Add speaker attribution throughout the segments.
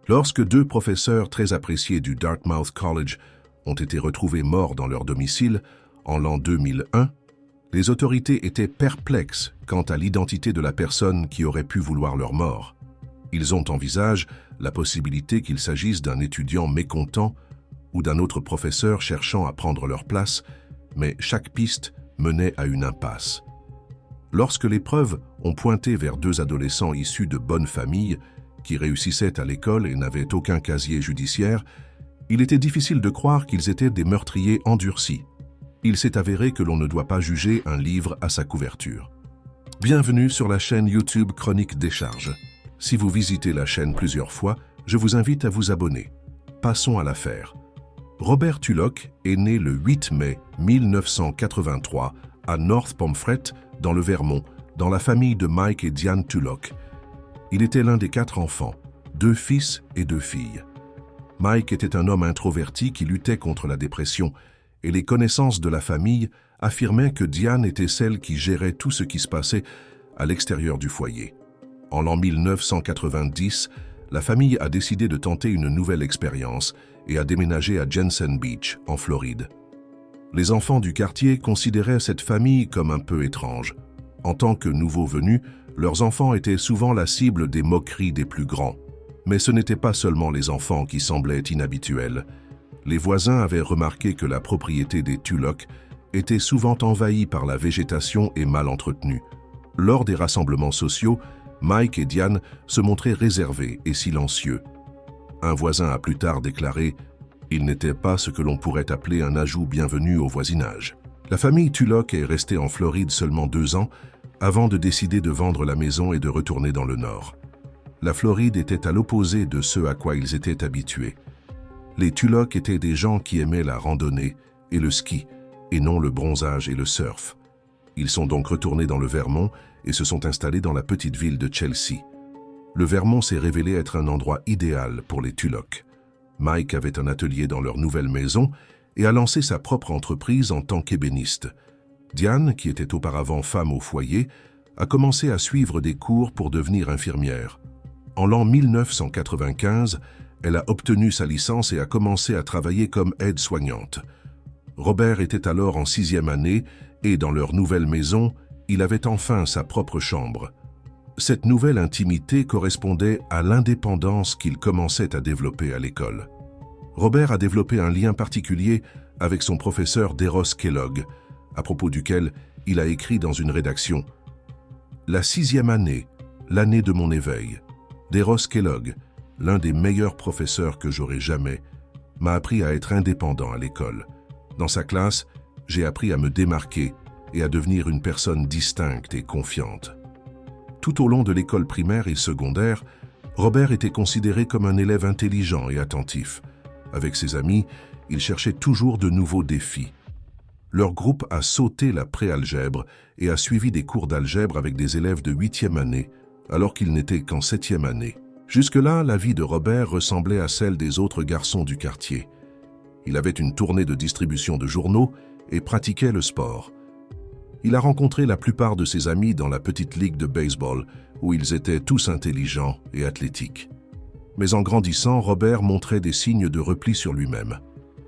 Speaker 1: Lorsque deux professeurs très appréciés du Dartmouth College ont été retrouvés morts dans leur domicile en l'an 2001, les autorités étaient perplexes quant à l'identité de la personne qui aurait pu vouloir leur mort. Ils ont envisagé la possibilité qu'il s'agisse d'un étudiant mécontent ou d'un autre professeur cherchant à prendre leur place, mais chaque piste menait à une impasse. Lorsque les preuves ont pointé vers deux adolescents issus de bonnes familles qui réussissaient à l'école et n'avaient aucun casier judiciaire, il était difficile de croire qu'ils étaient des meurtriers endurcis. Il s'est avéré que l'on ne doit pas juger un livre à sa couverture. Bienvenue sur la chaîne YouTube Chronique Décharge. Si vous visitez la chaîne plusieurs fois, je vous invite à vous abonner. Passons à l'affaire. Robert Tulloch est né le 8 mai 1983 à North Pomfret, dans le Vermont, dans la famille de Mike et Diane Tulloch. Il était l'un des 4 enfants, 2 fils et 2 filles. Mike était un homme introverti qui luttait contre la dépression, et les connaissances de la famille affirmaient que Diane était celle qui gérait tout ce qui se passait à l'extérieur du foyer. En l'an 1990, la famille a décidé de tenter une nouvelle expérience et a déménagé à Jensen Beach, en Floride. Les enfants du quartier considéraient cette famille comme un peu étrange. En tant que nouveaux venus, leurs enfants étaient souvent la cible des moqueries des plus grands. Mais ce n'étaient pas seulement les enfants qui semblaient inhabituels. Les voisins avaient remarqué que la propriété des Tulloch était souvent envahie par la végétation et mal entretenue. Lors des rassemblements sociaux, Mike et Diane se montraient réservés et silencieux. Un voisin a plus tard déclaré « Il n'était pas ce que l'on pourrait appeler un ajout bienvenu au voisinage ». La famille Tulloch est restée en Floride seulement 2 ans avant de décider de vendre la maison et de retourner dans le Nord. La Floride était à l'opposé de ce à quoi ils étaient habitués. Les Tulloch étaient des gens qui aimaient la randonnée et le ski, et non le bronzage et le surf. Ils sont donc retournés dans le Vermont et se sont installés dans la petite ville de Chelsea. Le Vermont s'est révélé être un endroit idéal pour les Tulloch. Mike avait un atelier dans leur nouvelle maison et a lancé sa propre entreprise en tant qu'ébéniste. Diane, qui était auparavant femme au foyer, a commencé à suivre des cours pour devenir infirmière. En l'an 1995, elle a obtenu sa licence et a commencé à travailler comme aide-soignante. Robert était alors en 6e année et dans leur nouvelle maison, il avait enfin sa propre chambre. Cette nouvelle intimité correspondait à l'indépendance qu'il commençait à développer à l'école. Robert a développé un lien particulier avec son professeur DeRoss Kellogg, à propos duquel il a écrit dans une rédaction « La 6e année, l'année de mon éveil. DeRoss Kellogg, l'un des meilleurs professeurs que j'aurai jamais, m'a appris à être indépendant à l'école. Dans sa classe, j'ai appris à me démarquer et à devenir une personne distincte et confiante. » Tout au long de l'école primaire et secondaire, Robert était considéré comme un élève intelligent et attentif. Avec ses amis, il cherchait toujours de nouveaux défis. Leur groupe a sauté la préalgèbre et a suivi des cours d'algèbre avec des élèves de 8e année, alors qu'ils n'étaient qu'en 7e année. Jusque-là, la vie de Robert ressemblait à celle des autres garçons du quartier. Il avait une tournée de distribution de journaux et pratiquait le sport. Il a rencontré la plupart de ses amis dans la petite ligue de baseball, où ils étaient tous intelligents et athlétiques. Mais en grandissant, Robert montrait des signes de repli sur lui-même.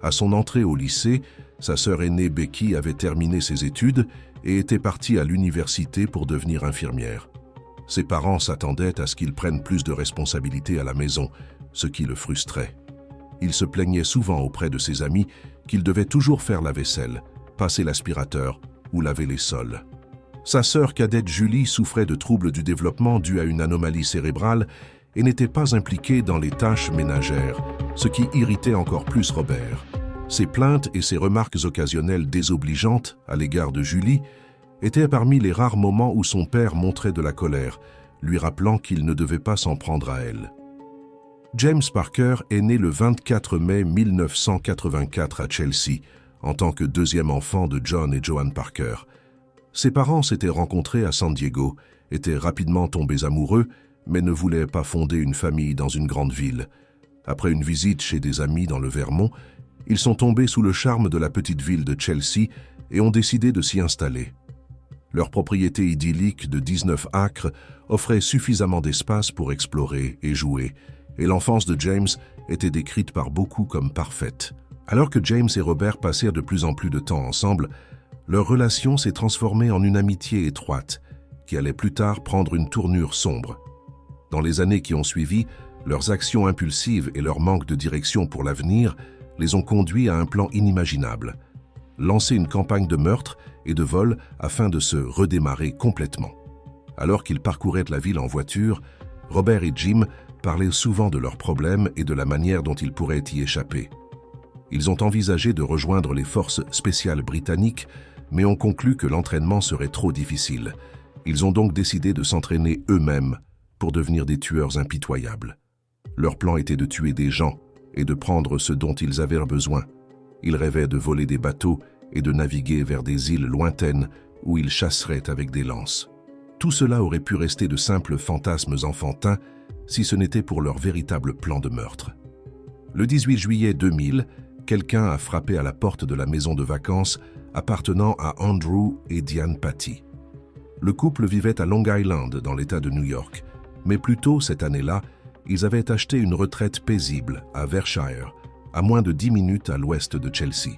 Speaker 1: À son entrée au lycée, sa sœur aînée Becky avait terminé ses études et était partie à l'université pour devenir infirmière. Ses parents s'attendaient à ce qu'il prenne plus de responsabilités à la maison, ce qui le frustrait. Il se plaignait souvent auprès de ses amis qu'il devait toujours faire la vaisselle, passer l'aspirateur ou laver les sols. Sa sœur cadette Julie souffrait de troubles du développement dus à une anomalie cérébrale et n'était pas impliquée dans les tâches ménagères, ce qui irritait encore plus Robert. Ses plaintes et ses remarques occasionnelles désobligeantes à l'égard de Julie étaient parmi les rares moments où son père montrait de la colère, lui rappelant qu'il ne devait pas s'en prendre à elle. James Parker est né le 24 mai 1984 à Chelsea, en tant que 2e enfant de John et Joan Parker. Ses parents s'étaient rencontrés à San Diego, étaient rapidement tombés amoureux, mais ne voulaient pas fonder une famille dans une grande ville. Après une visite chez des amis dans le Vermont, ils sont tombés sous le charme de la petite ville de Chelsea et ont décidé de s'y installer. Leur propriété idyllique de 19 acres offrait suffisamment d'espace pour explorer et jouer, et l'enfance de James était décrite par beaucoup comme parfaite. Alors que James et Robert passèrent de plus en plus de temps ensemble, leur relation s'est transformée en une amitié étroite, qui allait plus tard prendre une tournure sombre. Dans les années qui ont suivi, leurs actions impulsives et leur manque de direction pour l'avenir les ont conduits à un plan inimaginable: lancer une campagne de meurtre et de vol afin de se redémarrer complètement. Alors qu'ils parcouraient la ville en voiture, Robert et Jim parlaient souvent de leurs problèmes et de la manière dont ils pourraient y échapper. Ils ont envisagé de rejoindre les forces spéciales britanniques, mais ont conclu que l'entraînement serait trop difficile. Ils ont donc décidé de s'entraîner eux-mêmes pour devenir des tueurs impitoyables. Leur plan était de tuer des gens et de prendre ce dont ils avaient besoin. Ils rêvaient de voler des bateaux et de naviguer vers des îles lointaines où ils chasseraient avec des lances. Tout cela aurait pu rester de simples fantasmes enfantins si ce n'était pour leur véritable plan de meurtre. Le 18 juillet 2000, quelqu'un a frappé à la porte de la maison de vacances appartenant à Andrew et Diane Patty. Le couple vivait à Long Island, dans l'État de New York, mais plus tôt cette année-là, ils avaient acheté une retraite paisible à Vershire, à moins de 10 minutes à l'ouest de Chelsea.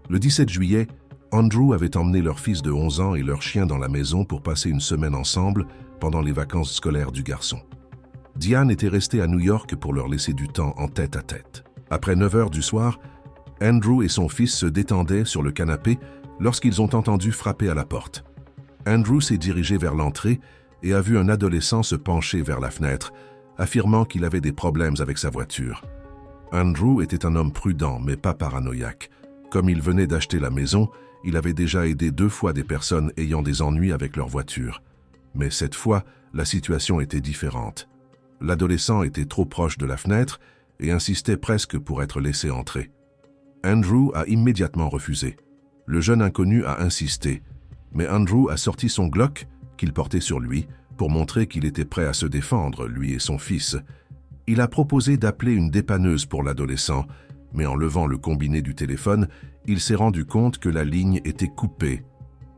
Speaker 1: Le 17 juillet, Andrew avait emmené leur fils de 11 ans et leur chien dans la maison pour passer une semaine ensemble pendant les vacances scolaires du garçon. Diane était restée à New York pour leur laisser du temps en tête-à-tête. Après 9 heures du soir, Andrew et son fils se détendaient sur le canapé lorsqu'ils ont entendu frapper à la porte. Andrew s'est dirigé vers l'entrée et a vu un adolescent se pencher vers la fenêtre, affirmant qu'il avait des problèmes avec sa voiture. Andrew était un homme prudent, mais pas paranoïaque. Comme il venait d'acheter la maison, il avait déjà aidé 2 fois des personnes ayant des ennuis avec leur voiture. Mais cette fois, la situation était différente. L'adolescent était trop proche de la fenêtre et insistait presque pour être laissé entrer. Andrew a immédiatement refusé. Le jeune inconnu a insisté, mais Andrew a sorti son Glock qu'il portait sur lui pour montrer qu'il était prêt à se défendre, lui et son fils. Il a proposé d'appeler une dépanneuse pour l'adolescent, mais en levant le combiné du téléphone, il s'est rendu compte que la ligne était coupée.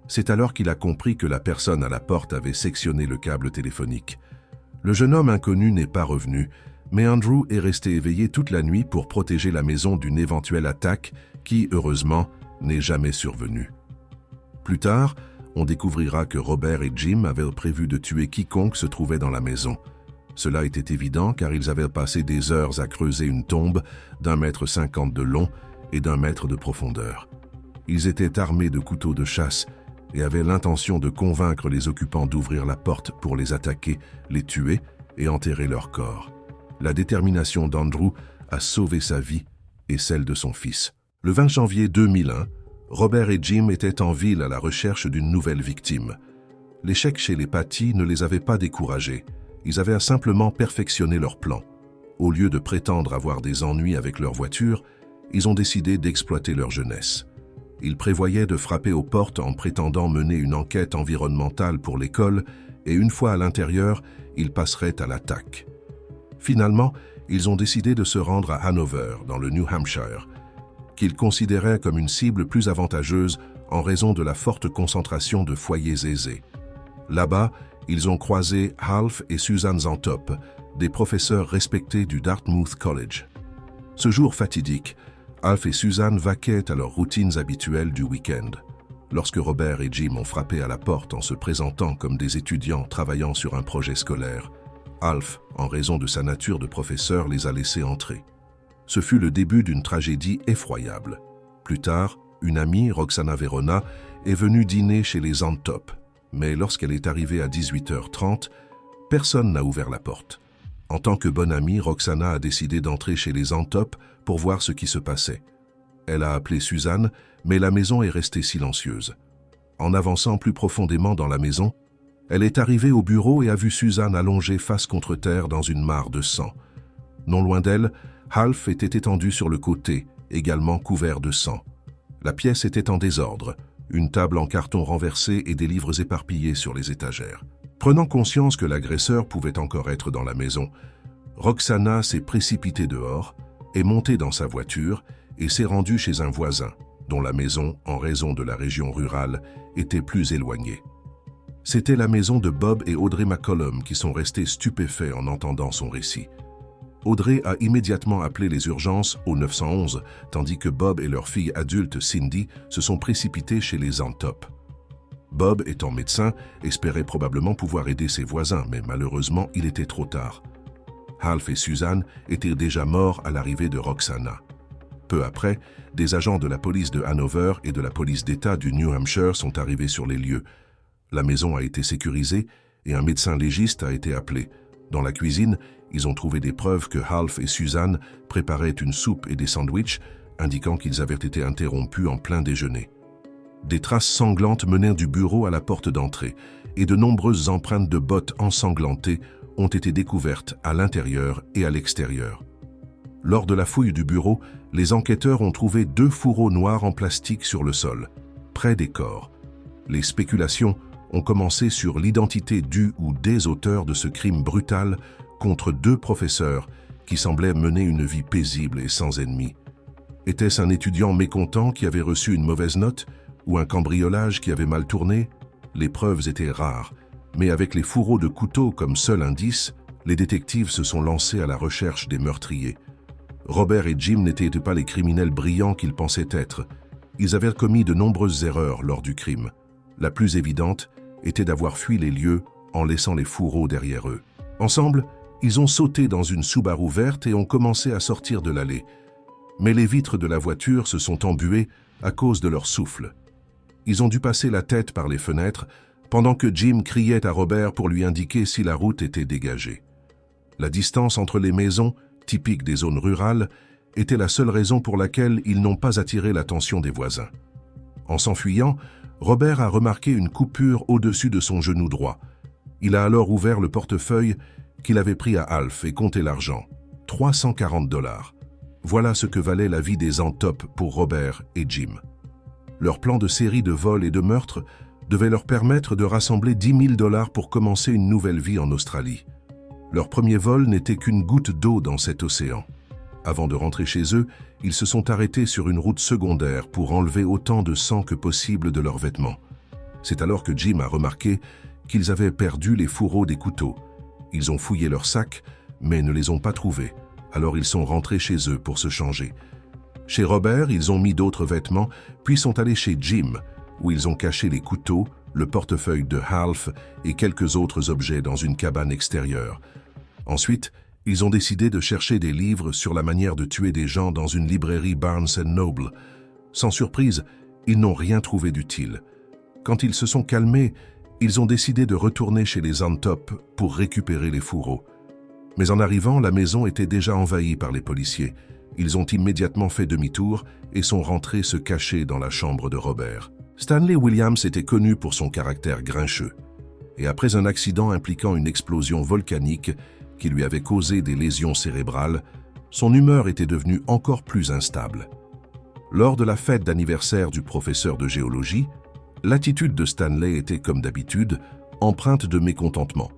Speaker 1: C'est alors qu'il a compris que la personne à la porte avait sectionné le câble téléphonique. Le jeune homme inconnu n'est pas revenu, mais Andrew est resté éveillé toute la nuit pour protéger la maison d'une éventuelle attaque qui, heureusement, n'est jamais survenue. Plus tard, on découvrira que Robert et Jim avaient prévu de tuer quiconque se trouvait dans la maison. Cela était évident car ils avaient passé des heures à creuser une tombe d'1,50 m de long et d'1 mètre de profondeur. Ils étaient armés de couteaux de chasse et avaient l'intention de convaincre les occupants d'ouvrir la porte pour les attaquer, les tuer et enterrer leur corps. La détermination d'Andrew a sauvé sa vie et celle de son fils. Le 20 janvier 2001, Robert et Jim étaient en ville à la recherche d'une nouvelle victime. L'échec chez les Patty ne les avait pas découragés. Ils avaient simplement perfectionné leur plan. Au lieu de prétendre avoir des ennuis avec leur voiture, ils ont décidé d'exploiter leur jeunesse. Ils prévoyaient de frapper aux portes en prétendant mener une enquête environnementale pour l'école et une fois à l'intérieur, ils passeraient à l'attaque. Finalement, ils ont décidé de se rendre à Hanover, dans le New Hampshire, qu'ils considéraient comme une cible plus avantageuse en raison de la forte concentration de foyers aisés. Là-bas, ils ont croisé Alf et Susan Zantop, des professeurs respectés du Dartmouth College. Ce jour fatidique, Alf et Susan vaquaient à leurs routines habituelles du week-end. Lorsque Robert et Jim ont frappé à la porte en se présentant comme des étudiants travaillant sur un projet scolaire, Alf, en raison de sa nature de professeur, les a laissés entrer. Ce fut le début d'une tragédie effroyable. Plus tard, une amie, Roxana Verona, est venue dîner chez les Zantop, mais lorsqu'elle est arrivée à 18h30, personne n'a ouvert la porte. En tant que bonne amie, Roxana a décidé d'entrer chez les Zantop pour voir ce qui se passait. Elle a appelé Suzanne, mais la maison est restée silencieuse. En avançant plus profondément dans la maison, elle est arrivée au bureau et a vu Suzanne allongée face contre terre dans une mare de sang. Non loin d'elle, Alf était étendu sur le côté, également couvert de sang. La pièce était en désordre, une table en carton renversée et des livres éparpillés sur les étagères. Prenant conscience que l'agresseur pouvait encore être dans la maison, Roxana s'est précipitée dehors, est montée dans sa voiture et s'est rendue chez un voisin, dont la maison, en raison de la région rurale, était plus éloignée. C'était la maison de Bob et Audrey McCollum qui sont restés stupéfaits en entendant son récit. Audrey a immédiatement appelé les urgences au 911, tandis que Bob et leur fille adulte Cindy se sont précipités chez les Antop. Bob, étant médecin, espérait probablement pouvoir aider ses voisins, mais malheureusement, il était trop tard. Half et Suzanne étaient déjà morts à l'arrivée de Roxana. Peu après, des agents de la police de Hanover et de la police d'État du New Hampshire sont arrivés sur les lieux. La maison a été sécurisée et un médecin légiste a été appelé. Dans la cuisine, ils ont trouvé des preuves que Half et Suzanne préparaient une soupe et des sandwichs, indiquant qu'ils avaient été interrompus en plein déjeuner. Des traces sanglantes menèrent du bureau à la porte d'entrée, et de nombreuses empreintes de bottes ensanglantées ont été découvertes à l'intérieur et à l'extérieur. Lors de la fouille du bureau, les enquêteurs ont trouvé 2 fourreaux noirs en plastique sur le sol, près des corps. Les spéculations ont commencé sur l'identité du ou des auteurs de ce crime brutal contre 2 professeurs qui semblaient mener une vie paisible et sans ennemis. Était-ce un étudiant mécontent qui avait reçu une mauvaise note ou un cambriolage qui avait mal tourné? Les preuves étaient rares, mais avec les fourreaux de couteau comme seul indice, les détectives se sont lancés à la recherche des meurtriers. Robert et Jim n'étaient pas les criminels brillants qu'ils pensaient être. Ils avaient commis de nombreuses erreurs lors du crime. La plus évidente était d'avoir fui les lieux en laissant les fourreaux derrière eux. Ensemble, ils ont sauté dans une Subaru verte et ont commencé à sortir de l'allée. Mais les vitres de la voiture se sont embuées à cause de leur souffle. Ils ont dû passer la tête par les fenêtres pendant que Jim criait à Robert pour lui indiquer si la route était dégagée. La distance entre les maisons, typique des zones rurales, était la seule raison pour laquelle ils n'ont pas attiré l'attention des voisins. En s'enfuyant, Robert a remarqué une coupure au-dessus de son genou droit. Il a alors ouvert le portefeuille qu'il avait pris à Half et compté l'argent. 340 $. Voilà ce que valait la vie des Antop pour Robert et Jim. Leur plan de série de vols et de meurtres devait leur permettre de rassembler 10 000 $ pour commencer une nouvelle vie en Australie. Leur premier vol n'était qu'une goutte d'eau dans cet océan. Avant de rentrer chez eux, ils se sont arrêtés sur une route secondaire pour enlever autant de sang que possible de leurs vêtements. C'est alors que Jim a remarqué qu'ils avaient perdu les fourreaux des couteaux. Ils ont fouillé leurs sacs, mais ne les ont pas trouvés. Alors ils sont rentrés chez eux pour se changer. Chez Robert, ils ont mis d'autres vêtements, puis sont allés chez Jim, où ils ont caché les couteaux, le portefeuille de Half et quelques autres objets dans une cabane extérieure. Ensuite, ils ont décidé de chercher des livres sur la manière de tuer des gens dans une librairie Barnes & Noble. Sans surprise, ils n'ont rien trouvé d'utile. Quand ils se sont calmés, ils ont décidé de retourner chez les Antop pour récupérer les fourreaux. Mais en arrivant, la maison était déjà envahie par les policiers. Ils ont immédiatement fait demi-tour et sont rentrés se cacher dans la chambre de Robert. Stanley Williams était connu pour son caractère grincheux. Et après un accident impliquant une explosion volcanique qui lui avait causé des lésions cérébrales, son humeur était devenue encore plus instable. Lors de la fête d'anniversaire du professeur de géologie, l'attitude de Stanley était comme d'habitude, empreinte de mécontentement.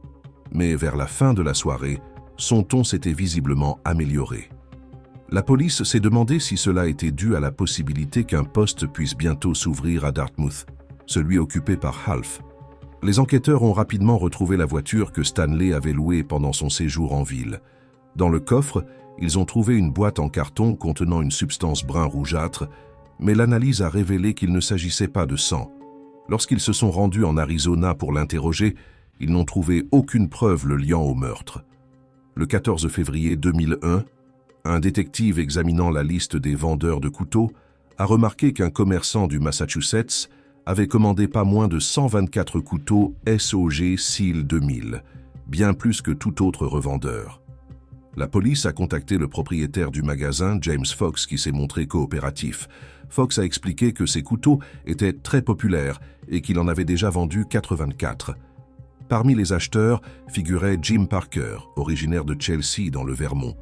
Speaker 1: Mais vers la fin de la soirée, son ton s'était visiblement amélioré. La police s'est demandé si cela était dû à la possibilité qu'un poste puisse bientôt s'ouvrir à Dartmouth, celui occupé par Half. Les enquêteurs ont rapidement retrouvé la voiture que Stanley avait louée pendant son séjour en ville. Dans le coffre, ils ont trouvé une boîte en carton contenant une substance brun rougeâtre, mais l'analyse a révélé qu'il ne s'agissait pas de sang. Lorsqu'ils se sont rendus en Arizona pour l'interroger, ils n'ont trouvé aucune preuve le liant au meurtre. Le 14 février 2001, un détective examinant la liste des vendeurs de couteaux a remarqué qu'un commerçant du Massachusetts avait commandé pas moins de 124 couteaux SOG Seal 2000, bien plus que tout autre revendeur. La police a contacté le propriétaire du magasin, James Fox, qui s'est montré coopératif. Fox a expliqué que ces couteaux étaient très populaires et qu'il en avait déjà vendu 84. Parmi les acheteurs figurait Jim Parker, originaire de Chelsea dans le Vermont.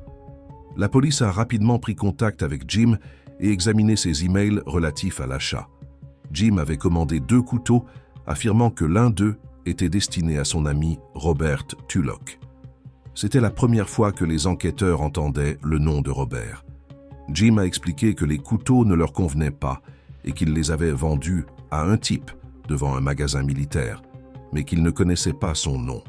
Speaker 1: La police a rapidement pris contact avec Jim et examiné ses emails relatifs à l'achat. Jim avait commandé 2 couteaux, affirmant que l'un d'eux était destiné à son ami Robert Tulloch. C'était la première fois que les enquêteurs entendaient le nom de Robert. Jim a expliqué que les couteaux ne leur convenaient pas et qu'il les avait vendus à un type devant un magasin militaire, mais qu'il ne connaissait pas son nom.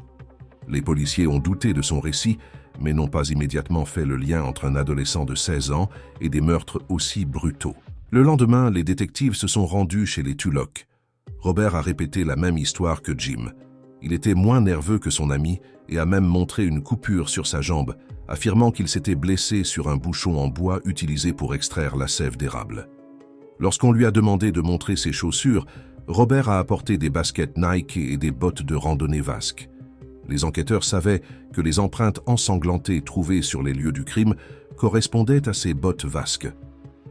Speaker 1: Les policiers ont douté de son récit, mais n'ont pas immédiatement fait le lien entre un adolescent de 16 ans et des meurtres aussi brutaux. Le lendemain, les détectives se sont rendus chez les Tulloch. Robert a répété la même histoire que Jim. Il était moins nerveux que son ami et a même montré une coupure sur sa jambe, affirmant qu'il s'était blessé sur un bouchon en bois utilisé pour extraire la sève d'érable. Lorsqu'on lui a demandé de montrer ses chaussures, Robert a apporté des baskets Nike et des bottes de randonnée vasques. Les enquêteurs savaient que les empreintes ensanglantées trouvées sur les lieux du crime correspondaient à ces bottes vasques.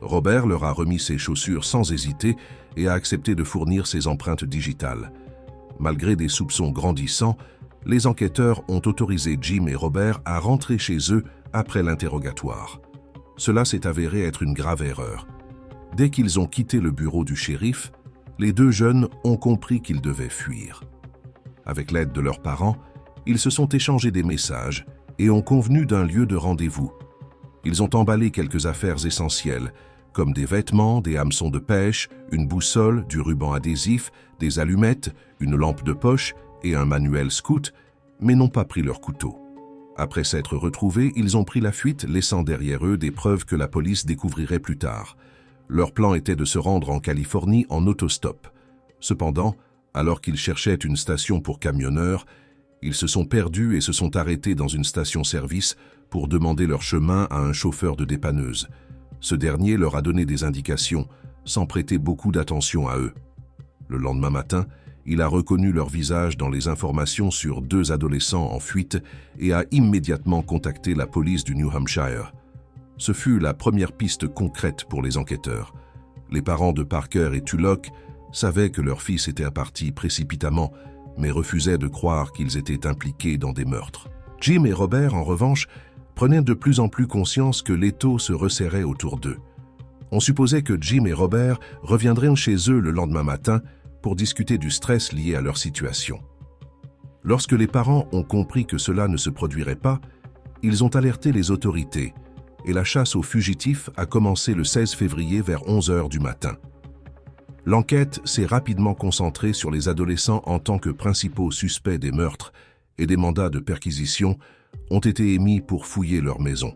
Speaker 1: Robert leur a remis ses chaussures sans hésiter et a accepté de fournir ses empreintes digitales. Malgré des soupçons grandissants, les enquêteurs ont autorisé Jim et Robert à rentrer chez eux après l'interrogatoire. Cela s'est avéré être une grave erreur. Dès qu'ils ont quitté le bureau du shérif, les deux jeunes ont compris qu'ils devaient fuir. Avec l'aide de leurs parents, ils se sont échangés des messages et ont convenu d'un lieu de rendez-vous. Ils ont emballé quelques affaires essentielles, comme des vêtements, des hameçons de pêche, une boussole, du ruban adhésif, des allumettes, une lampe de poche et un manuel scout, mais n'ont pas pris leur couteau. Après s'être retrouvés, ils ont pris la fuite, laissant derrière eux des preuves que la police découvrirait plus tard. Leur plan était de se rendre en Californie en autostop. Cependant, alors qu'ils cherchaient une station pour camionneurs, ils se sont perdus et se sont arrêtés dans une station-service pour demander leur chemin à un chauffeur de dépanneuse. Ce dernier leur a donné des indications, sans prêter beaucoup d'attention à eux. Le lendemain matin, il a reconnu leur visage dans les informations sur deux adolescents en fuite et a immédiatement contacté la police du New Hampshire. Ce fut la première piste concrète pour les enquêteurs. Les parents de Parker et Tulloch savaient que leur fils était parti précipitamment, mais refusaient de croire qu'ils étaient impliqués dans des meurtres. Jim et Robert, en revanche, prenaient de plus en plus conscience que l'étau se resserrait autour d'eux. On supposait que Jim et Robert reviendraient chez eux le lendemain matin pour discuter du stress lié à leur situation. Lorsque les parents ont compris que cela ne se produirait pas, ils ont alerté les autorités et la chasse aux fugitifs a commencé le 16 février vers 11 h du matin. L'enquête s'est rapidement concentrée sur les adolescents en tant que principaux suspects des meurtres et des mandats de perquisition ont été émis pour fouiller leur maison.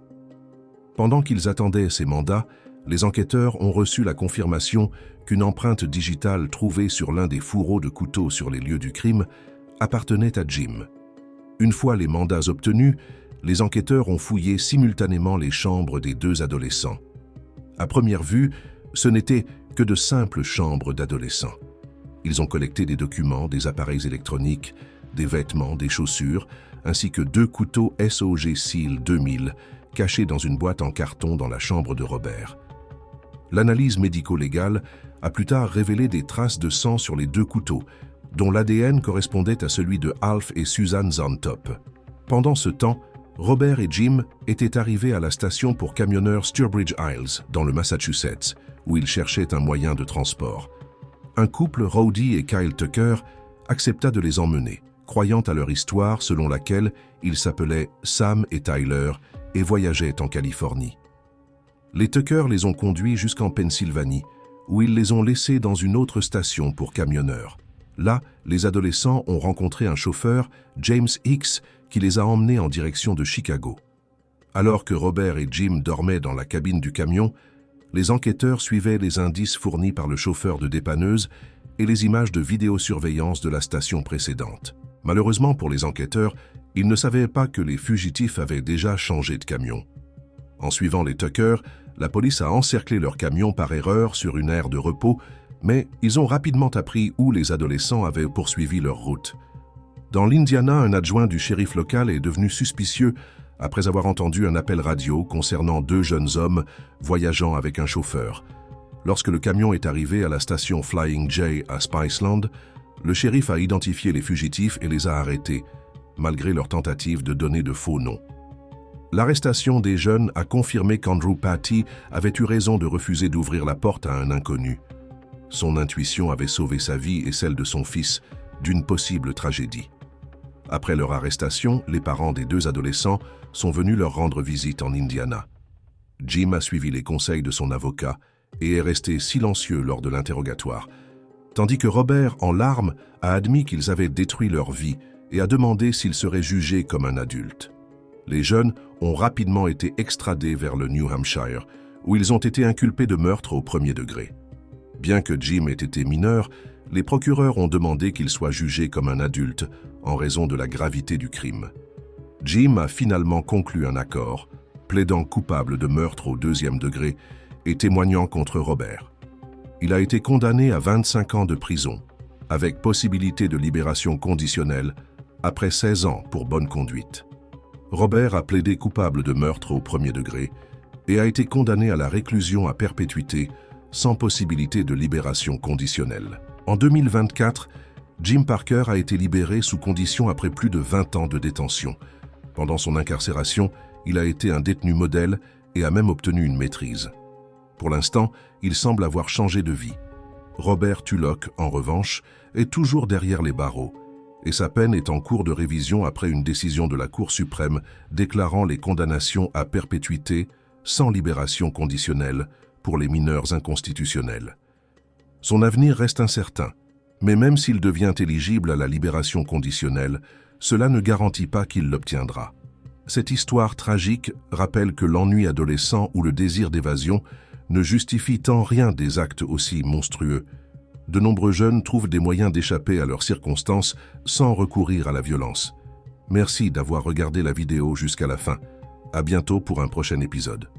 Speaker 1: Pendant qu'ils attendaient ces mandats, les enquêteurs ont reçu la confirmation qu'une empreinte digitale trouvée sur l'un des fourreaux de couteau sur les lieux du crime appartenait à Jim. Une fois les mandats obtenus, les enquêteurs ont fouillé simultanément les chambres des deux adolescents. À première vue, ce n'étaient que de simples chambres d'adolescents. Ils ont collecté des documents, des appareils électroniques, des vêtements, des chaussures, ainsi que 2 couteaux SOG Seal 2000 cachés dans une boîte en carton dans la chambre de Robert. L'analyse médico-légale a plus tard révélé des traces de sang sur les 2 couteaux, dont l'ADN correspondait à celui de Alf et Susan Zantop. Pendant ce temps, Robert et Jim étaient arrivés à la station pour camionneurs Sturbridge Isles, dans le Massachusetts, où ils cherchaient un moyen de transport. Un couple, Rowdy et Kyle Tucker, accepta de les emmener, croyant à leur histoire selon laquelle ils s'appelaient Sam et Tyler et voyageaient en Californie. Les Tucker les ont conduits jusqu'en Pennsylvanie, où ils les ont laissés dans une autre station pour camionneurs. Là, les adolescents ont rencontré un chauffeur, James Hicks, qui les a emmenés en direction de Chicago. Alors que Robert et Jim dormaient dans la cabine du camion, les enquêteurs suivaient les indices fournis par le chauffeur de dépanneuse et les images de vidéosurveillance de la station précédente. Malheureusement pour les enquêteurs, ils ne savaient pas que les fugitifs avaient déjà changé de camion. En suivant les Tucker, la police a encerclé leur camion par erreur sur une aire de repos, mais ils ont rapidement appris où les adolescents avaient poursuivi leur route. Dans l'Indiana, un adjoint du shérif local est devenu suspicieux après avoir entendu un appel radio concernant 2 jeunes hommes voyageant avec un chauffeur. Lorsque le camion est arrivé à la station Flying J à Spiceland, le shérif a identifié les fugitifs et les a arrêtés, malgré leur tentative de donner de faux noms. L'arrestation des jeunes a confirmé qu'Andrew Patty avait eu raison de refuser d'ouvrir la porte à un inconnu. Son intuition avait sauvé sa vie et celle de son fils d'une possible tragédie. Après leur arrestation, les parents des 2 adolescents sont venus leur rendre visite en Indiana. Jim a suivi les conseils de son avocat et est resté silencieux lors de l'interrogatoire, tandis que Robert, en larmes, a admis qu'ils avaient détruit leur vie et a demandé s'ils seraient jugés comme un adulte. Les jeunes ont rapidement été extradés vers le New Hampshire, où ils ont été inculpés de meurtre au premier degré. Bien que Jim ait été mineur, les procureurs ont demandé qu'il soit jugé comme un adulte en raison de la gravité du crime. Jim a finalement conclu un accord, plaidant coupable de meurtre au deuxième degré et témoignant contre Robert. Il a été condamné à 25 ans de prison, avec possibilité de libération conditionnelle après 16 ans pour bonne conduite. Robert a plaidé coupable de meurtre au premier degré et a été condamné à la réclusion à perpétuité sans possibilité de libération conditionnelle. En 2024, Jim Parker a été libéré sous condition après plus de 20 ans de détention. Pendant son incarcération, il a été un détenu modèle et a même obtenu une maîtrise. Pour l'instant, il semble avoir changé de vie. Robert Tulloch, en revanche, est toujours derrière les barreaux, et sa peine est en cours de révision après une décision de la Cour suprême déclarant les condamnations à perpétuité sans libération conditionnelle pour les mineurs inconstitutionnels. Son avenir reste incertain, mais même s'il devient éligible à la libération conditionnelle, cela ne garantit pas qu'il l'obtiendra. Cette histoire tragique rappelle que l'ennui adolescent ou le désir d'évasion ne justifie en rien des actes aussi monstrueux. De nombreux jeunes trouvent des moyens d'échapper à leurs circonstances sans recourir à la violence. Merci d'avoir regardé la vidéo jusqu'à la fin. À bientôt pour un prochain épisode.